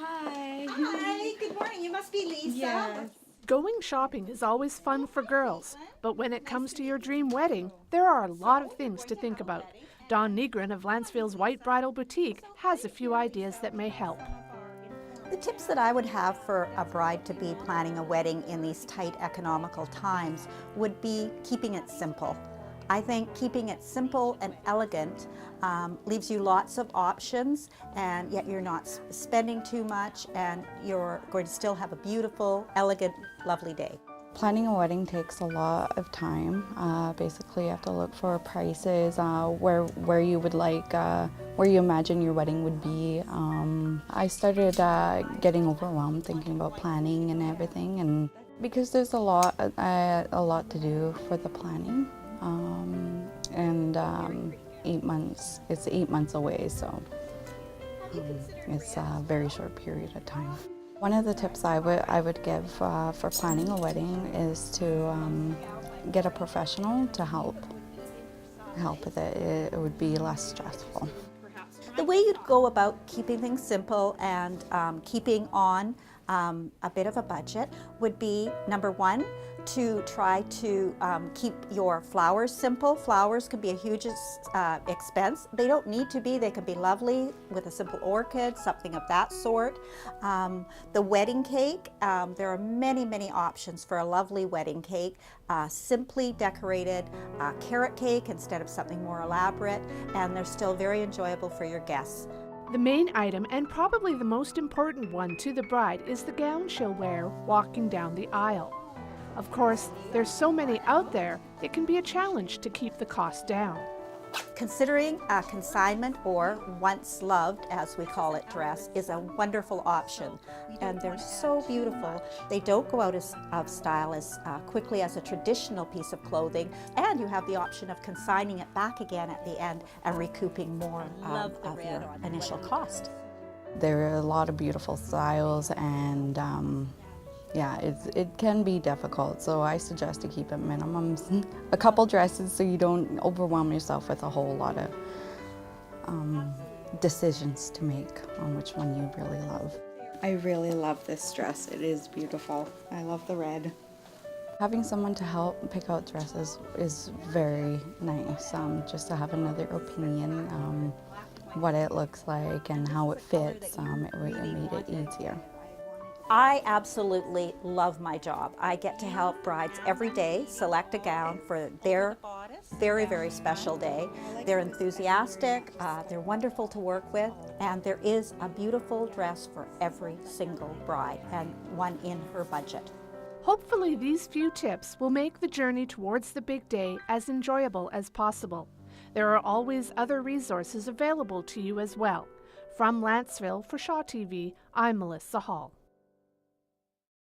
Hi. Hi, good morning. You must be Lisa. Yes. Going shopping is always fun for girls, but when it comes to your dream wedding, there are a lot of things to think about. Dawn NEGRIN of Lanceville's White Bridal Boutique has a few ideas that may help. The tips that I would have for a bride-to-be planning a wedding in these tight economical times would be keeping it simple. I think keeping it simple and elegant leaves you lots of options, and yet you're not spending too much, and you're going to still have a beautiful, elegant, lovely day. Planning a wedding takes a lot of time. Basically, you have to look for prices, where you would like, where you imagine your wedding would be. I started getting overwhelmed thinking about planning and everything, and because there's a lot to do for the planning, and 8 months. It's 8 months away, so it's a very short period of time. One of the tips I would give for planning a wedding is to get a professional to help with it. It would be less stressful. The way you'd go about keeping things simple and keeping on a bit of a budget would be, number one, to try to keep your flowers simple. Flowers can be a huge expense. They don't need to be. They can be lovely with a simple orchid, something of that sort. The wedding cake, there are many, many options for a lovely wedding cake. Simply decorated carrot cake instead of something more elaborate, and they're still very enjoyable for your guests. The main item, and probably the most important one to the bride, is the gown she'll wear walking down the aisle. Of course, there's so many out there, it can be a challenge to keep the cost down. Considering a consignment or once loved, as we call it, dress is a wonderful option, and they're so beautiful. They don't go out of style as quickly as a traditional piece of clothing, and you have the option of consigning it back again at the end and recouping more of your initial cost. There are a lot of beautiful styles, and yeah, it can be difficult, so I suggest to keep at minimums a couple dresses so you don't overwhelm yourself with a whole lot of decisions to make on which one you really love. I really love this dress. It is beautiful. I love the red. Having someone to help pick out dresses is very nice, just to have another opinion, what it looks like and how it fits. It made it easier. I absolutely love my job. I get to help brides every day select a gown for their very, very special day. They're enthusiastic, they're wonderful to work with, and there is a beautiful dress for every single bride, and one in her budget. Hopefully these few tips will make the journey towards the big day as enjoyable as possible. There are always other resources available to you as well. From Lanceville, for Shaw TV, I'm Melissa Hall.